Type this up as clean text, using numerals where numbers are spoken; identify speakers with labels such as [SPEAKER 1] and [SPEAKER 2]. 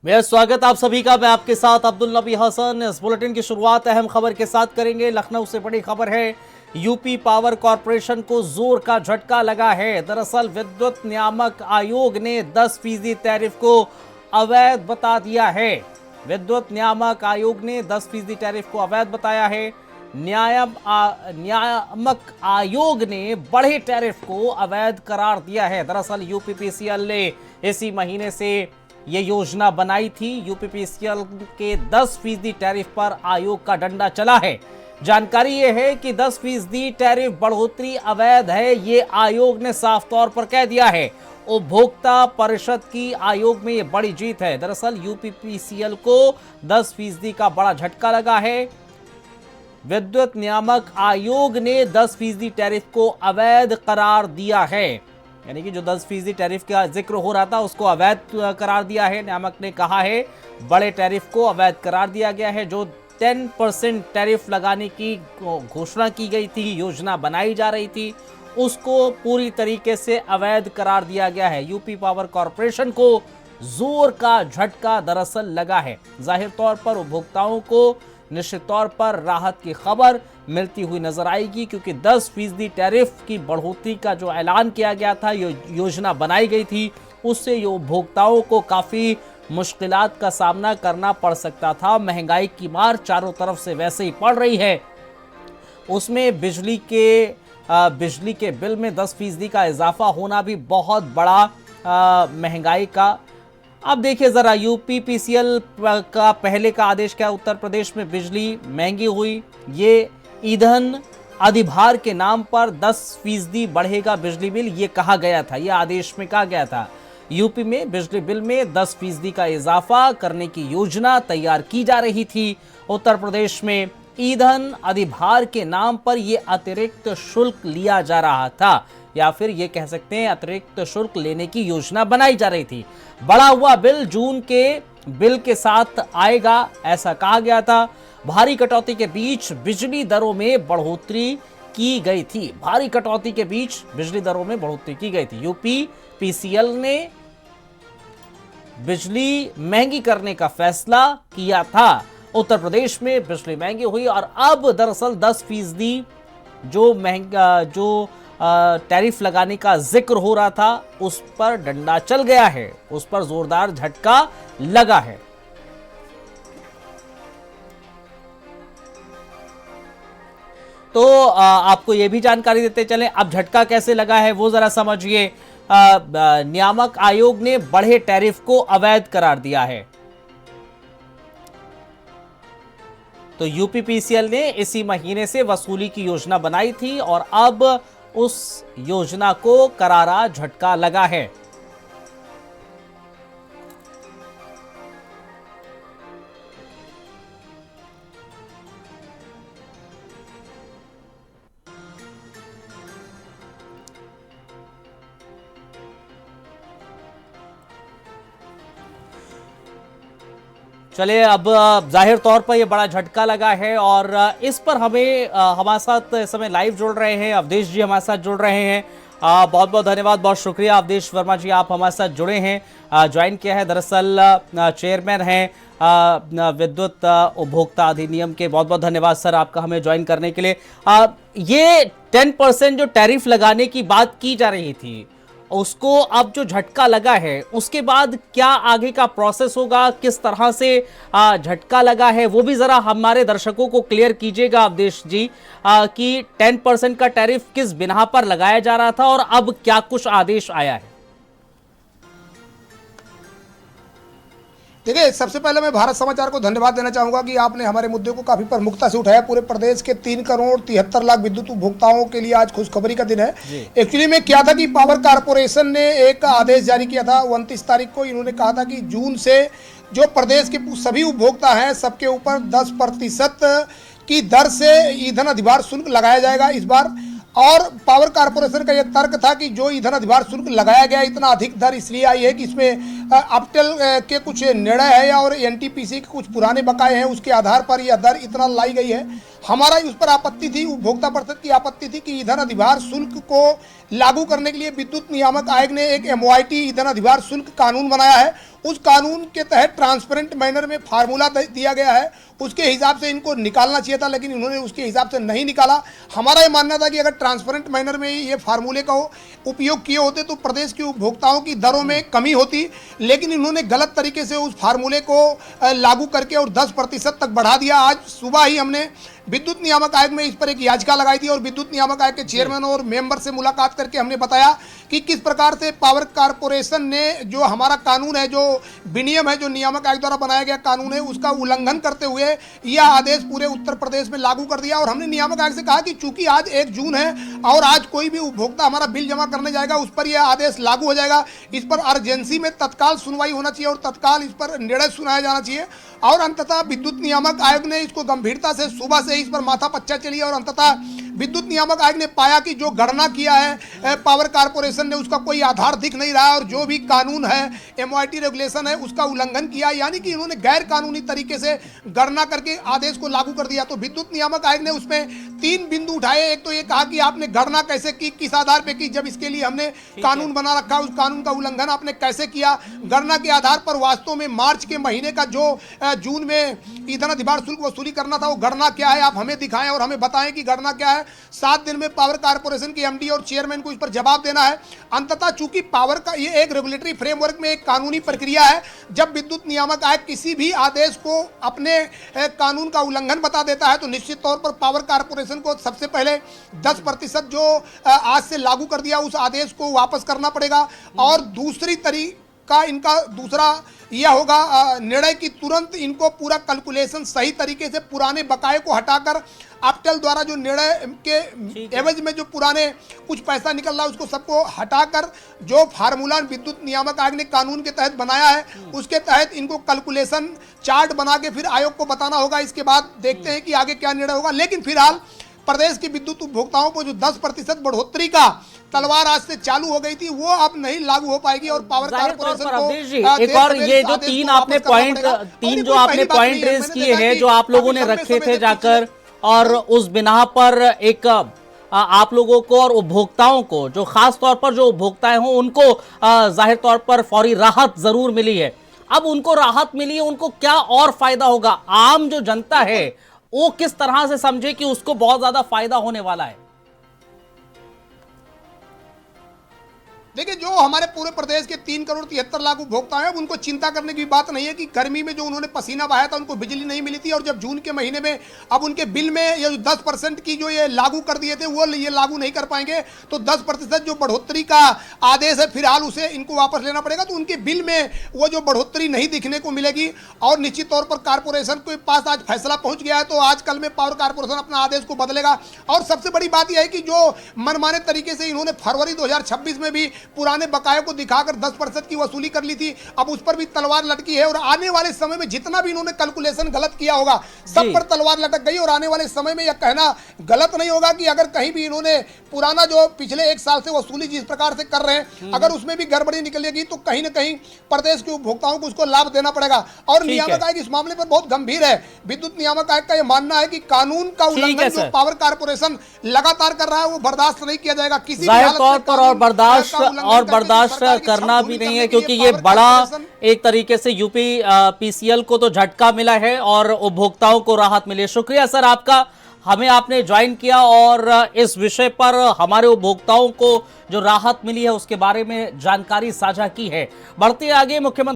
[SPEAKER 1] मेरा स्वागत आप सभी का। मैं आपके साथ अब्दुल नबी हसन। इस बुलेटिन की शुरुआत अहम खबर के साथ करेंगे। लखनऊ से बड़ी खबर है, यूपी पावर कॉरपोरेशन को जोर का झटका लगा है। दरअसल विद्युत नियामक आयोग ने 10% टैरिफ को अवैध बता दिया है। विद्युत नियामक आयोग ने 10% टैरिफ को अवैध बताया है। नियामक आयोग ने बढ़े टैरिफ को अवैध करार दिया है। दरअसल यूपीपीसीएल ने इसी महीने से ये योजना बनाई थी। यूपीपीसीएल के 10% टैरिफ पर आयोग का डंडा चला है। जानकारी ये है कि 10% टैरिफ बढ़ोतरी अवैध है, ये आयोग ने साफ तौर पर कह दिया है। उपभोक्ता परिषद की आयोग में ये बड़ी जीत है। दरअसल यूपीपीसीएल को 10% का बड़ा झटका लगा है। विद्युत नियामक आयोग ने 10% टैरिफ को अवैध करार दिया है, यानी कि जो 10% टैरिफ का जिक्र हो रहा था उसको अवैध करार दिया है। नियामक ने कहा है बड़े टैरिफ को अवैध करार दिया गया है। जो 10% टैरिफ लगाने की घोषणा की गई थी, योजना बनाई जा रही थी, उसको पूरी तरीके से अवैध करार दिया गया है। यूपी पावर कॉरपोरेशन को जोर का झटका दरअसल लगा है। जाहिर तौर पर उपभोक्ताओं को निश्चित तौर पर राहत की खबर मिलती हुई नजर आएगी, क्योंकि 10% टैरिफ की बढ़ोतरी का जो ऐलान किया गया था, योजना बनाई गई थी, उससे उपभोक्ताओं को काफी मुश्किलात का सामना करना पड़ सकता था। महंगाई की मार चारों तरफ से वैसे ही पड़ रही है, उसमें बिजली के बिल में 10% का इजाफा होना भी बहुत बड़ा महंगाई का। अब देखिए जरा, यूपीपीसीएल का पहले का आदेश क्या, उत्तर प्रदेश में बिजली महंगी हुई। ये ईंधन अधिभार के नाम पर 10% बढ़ेगा बिजली बिल, ये कहा गया था, ये आदेश में कहा गया था। यूपी में बिजली बिल में 10% का इजाफा करने की योजना तैयार की जा रही थी। उत्तर प्रदेश में ईंधन अधिभार के नाम पर यह अतिरिक्त शुल्क लिया जा रहा था, या फिर ये कह सकते हैं अतिरिक्त शुल्क लेने की योजना बनाई जा रही थी। बढ़ा हुआ बिल जून के बिल के साथ आएगा, ऐसा कहा गया था। भारी कटौती के बीच बिजली दरों में बढ़ोतरी की गई थी। भारी कटौती के बीच बिजली दरों में बढ़ोतरी की गई थी। यूपीपीसीएल ने बिजली महंगी करने का फैसला किया था। उत्तर प्रदेश में बिजली महंगी हुई और अब दरअसल 10% जो टैरिफ लगाने का जिक्र हो रहा था, उस पर डंडा चल गया है, उस पर जोरदार झटका लगा है। तो आपको यह भी जानकारी देते चलें, अब झटका कैसे लगा है वो जरा समझिए। नियामक आयोग ने बढ़े टैरिफ को अवैध करार दिया है। तो यूपीपीसीएल ने इसी महीने से वसूली की योजना बनाई थी और अब उस योजना को करारा झटका लगा है। चलिए, अब जाहिर तौर पर यह बड़ा झटका लगा है और इस पर हमें हमारे साथ इस समय लाइव जुड़ रहे हैं अवधेश जी, हमारे साथ जुड़ रहे हैं। बहुत बहुत धन्यवाद, बहुत शुक्रिया अवधेश वर्मा जी, आप हमारे साथ जुड़े हैं, ज्वाइन किया है। दरअसल चेयरमैन हैं विद्युत उपभोक्ता अधिनियम के। बहुत बहुत धन्यवाद सर आपका हमें ज्वाइन करने के लिए। ये 10% जो टैरिफ लगाने की बात की जा रही थी, उसको अब जो झटका लगा है, उसके बाद क्या आगे का प्रोसेस होगा, किस तरह से झटका लगा है, वो भी जरा हमारे दर्शकों को क्लियर कीजिएगा अवधेश जी, कि 10% का टैरिफ किस बिना पर लगाया जा रहा था और अब क्या कुछ आदेश आया है।
[SPEAKER 2] देखिए, सबसे पहले मैं भारत समाचार को धन्यवाद देना चाहूंगा कि आपने हमारे मुद्दे को काफी प्रमुखता से उठाया। पूरे प्रदेश के 3 करोड़ 73 लाख विद्युत उपभोक्ताओं के लिए आज खुशखबरी का दिन है। एक्चुअली में क्या था कि पावर कारपोरेशन ने एक आदेश जारी किया था 29 तारीख को। इन्होंने कहा था कि जून से जो प्रदेश के सभी उपभोक्ता हैं, सबके ऊपर 10% की दर से ईंधन अधिभार शुल्क लगाया जाएगा इस बार। और पावर कारपोरेशन का यह तर्क था कि जो ईंधन अधिभार शुल्क लगाया गया, इतना अधिक दर इसलिए आई है कि इसमें अपटेल के कुछ निर्णय है और एनटीपीसी के कुछ पुराने बकाये हैं, उसके आधार पर यह दर इतना लाई गई है। हमारा उस पर आपत्ति थी, उपभोक्ता परिषद की आपत्ति थी कि ईंधन अधिभार शुल्क को लागू करने के लिए विद्युत नियामक आयोग ने एक MOIT ईंधन अधिभार शुल्क कानून बनाया है। उस कानून के तहत ट्रांसपेरेंट मैनर में फार्मूला दिया गया है, उसके हिसाब से इनको निकालना चाहिए था, लेकिन इन्होंने उसके हिसाब से नहीं निकाला। हमारा ये मानना था कि अगर ट्रांसपेरेंट मैनर में ये फार्मूले का उपयोग किए होते तो प्रदेश के उपभोक्ताओं की दरों में कमी होती, लेकिन इन्होंने गलत तरीके से उस फार्मूले को लागू करके और 10% तक बढ़ा दिया। आज सुबह ही हमने विद्युत नियामक आयोग में इस पर एक याचिका लगाई थी और विद्युत नियामक आयोग के चेयरमैन और मेंबर से मुलाकात करके हमने बताया कि किस प्रकार से पावर कारपोरेशन ने जो हमारा कानून है, जो विनियम है, जो नियामक आयोग द्वारा बनाया गया कानून है, उसका उल्लंघन करते हुए यह आदेश पूरे उत्तर प्रदेश में लागू कर दिया। और हमने नियामक आयोग से कहा कि चूंकि आज 1 जून है और आज कोई भी उपभोक्ता हमारा बिल जमा करने जाएगा उस पर यह आदेश लागू हो जाएगा, इस पर अर्जेंसी में तत्काल सुनवाई होना चाहिए और तत्काल इस पर निर्णय सुनाया जाना चाहिए। और अंततः विद्युत नियामक आयोग ने इसको गंभीरता से सुबह से इस पर माथा पच्चा चली और अंततः विद्युत नियामक आयोग ने पाया कि जो गणना किया है पावर कारपोरेशन ने उसका कोई आधार दिख नहीं रहा है और जो भी कानून है, MOIT रेगुलेशन है, उसका उल्लंघन किया, यानी कि इन्होंने गैर कानूनी तरीके से गणना करके आदेश को लागू कर दिया। तो विद्युत नियामक आयोग ने उसमें 3 बिंदु उठाए। एक तो ये कहा कि आपने गणना कैसे की, किस आधार पर की, जब इसके लिए हमने कानून बना रखा, उस कानून का उल्लंघन आपने कैसे किया। गणना के आधार पर वास्तव में मार्च के महीने का जो जून में ईंधन अधिभार शुल्क वसूली करना था वो गणना क्या है, आप हमें दिखाएं और हमें बताएं कि गणना क्या है। 7 दिन में पावर कारपोरेशन के MD और चेयरमैन को इस पर जवाब देना है। अंततः चूंकि पावर का ये एक रेगुलेटरी फ्रेमवर्क में एक कानूनी प्रक्रिया है, जब विद्युत नियामक आयोग किसी भी आदेश को अपने कानून का उल्लंघन बता देता है तो निश्चित तौर पर पावर कारपोरेशन को सबसे पहले 10% जो आज से लागू कर दिया उस आदेश को वापस करना पड़ेगा। और दूसरी तरीका इनका दूसरा यह होगा निर्णय की तुरंत इनको पूरा कैलकुलेशन सही तरीके से पुराने बकाये को हटाकर अपटेल द्वारा जो निर्णय के एवज में जो पुराने कुछ पैसा निकल रहा है उसको सबको हटाकर जो फार्मूला विद्युत नियामक आयोग ने कानून के तहत बनाया है उसके तहत इनको कैलकुलेशन चार्ट बना के फिर आयोग को बताना होगा। इसके बाद देखते हैं कि आगे क्या निर्णय होगा। लेकिन फिलहाल प्रदेश के विद्युत उपभोक्ताओं को जो 10% बढ़ोतरी का तलवार आज से चालू हो गई थी वो अब नहीं लागू हो पाएगी और पावर कारपोरेशन को
[SPEAKER 1] एक और ये जो तीन आपने पॉइंट रेज किए हैं जो आप लोगों ने रखे थे जाकर, और उस बिना पर एक आप लोगों को और उपभोक्ताओं को, जो खास तौर पर जो उपभोक्ताएं हों उनको जाहिर तौर पर फौरी राहत जरूर मिली है। अब उनको राहत मिली है, उनको क्या और फायदा होगा? आम जो जनता है वो किस तरह से समझे कि उसको बहुत ज्यादा फायदा होने वाला है?
[SPEAKER 2] देखिए, जो हमारे पूरे प्रदेश के 3 करोड़ 73 लाख उपभोक्ता हैं उनको चिंता करने की बात नहीं है कि गर्मी में जो उन्होंने पसीना बहाया था उनको बिजली नहीं मिली थी और जब जून के महीने में अब उनके बिल में ये 10% की जो ये लागू कर दिए थे वो ये लागू नहीं कर पाएंगे। तो 10% जो बढ़ोतरी का आदेश है फिलहाल उसे इनको वापस लेना पड़ेगा, तो उनके बिल में वो जो बढ़ोतरी नहीं दिखने को मिलेगी। और निश्चित तौर पर कारपोरेशन के पास आज फैसला पहुंच गया है, तो आज कल में पावर कारपोरेशन अपना आदेश को बदलेगा। और सबसे बड़ी बात यह है कि जो मनमाने तरीके से इन्होंने फरवरी 2026 में भी पुराने बकाये को दिखाकर 10% की वसूली कर ली थी, अब उस पर भी तलवार लटकी है। और आने वाले समय में जितना भी इन्होंने कैलकुलेशन गलत किया होगा सब पर तलवार लटक गई। और आने वाले समय में यह कहना गलत नहीं होगा कि अगर कहीं भी इन्होंने पुराना जो पिछले 1 साल से वसूली जिस प्रकार से कर रहे हैं अगर उसमें भी गड़बड़ी निकलेगी तो कहीं ना कहीं प्रदेश के उपभोक्ताओं को उसको लाभ देना पड़ेगा। और नियामक आयोग इस मामले पर बहुत गंभीर है। विद्युत नियामक आयोग का यह मानना है कि कानून का उल्लंघन जो पावर कारपोरेशन लगातार कर रहा है वो बर्दाश्त नहीं किया जाएगा किसी भी
[SPEAKER 1] तौर पर, और बर्दाश्त करना भी नहीं है, क्योंकि ये बड़ा एक तरीके से UPPCL को तो झटका मिला है और उपभोक्ताओं को राहत मिली है। शुक्रिया सर आपका, हमें आपने ज्वाइन किया और इस विषय पर हमारे उपभोक्ताओं को जो राहत मिली है उसके बारे में जानकारी साझा की है। बढ़ते आगे मुख्यमंत्री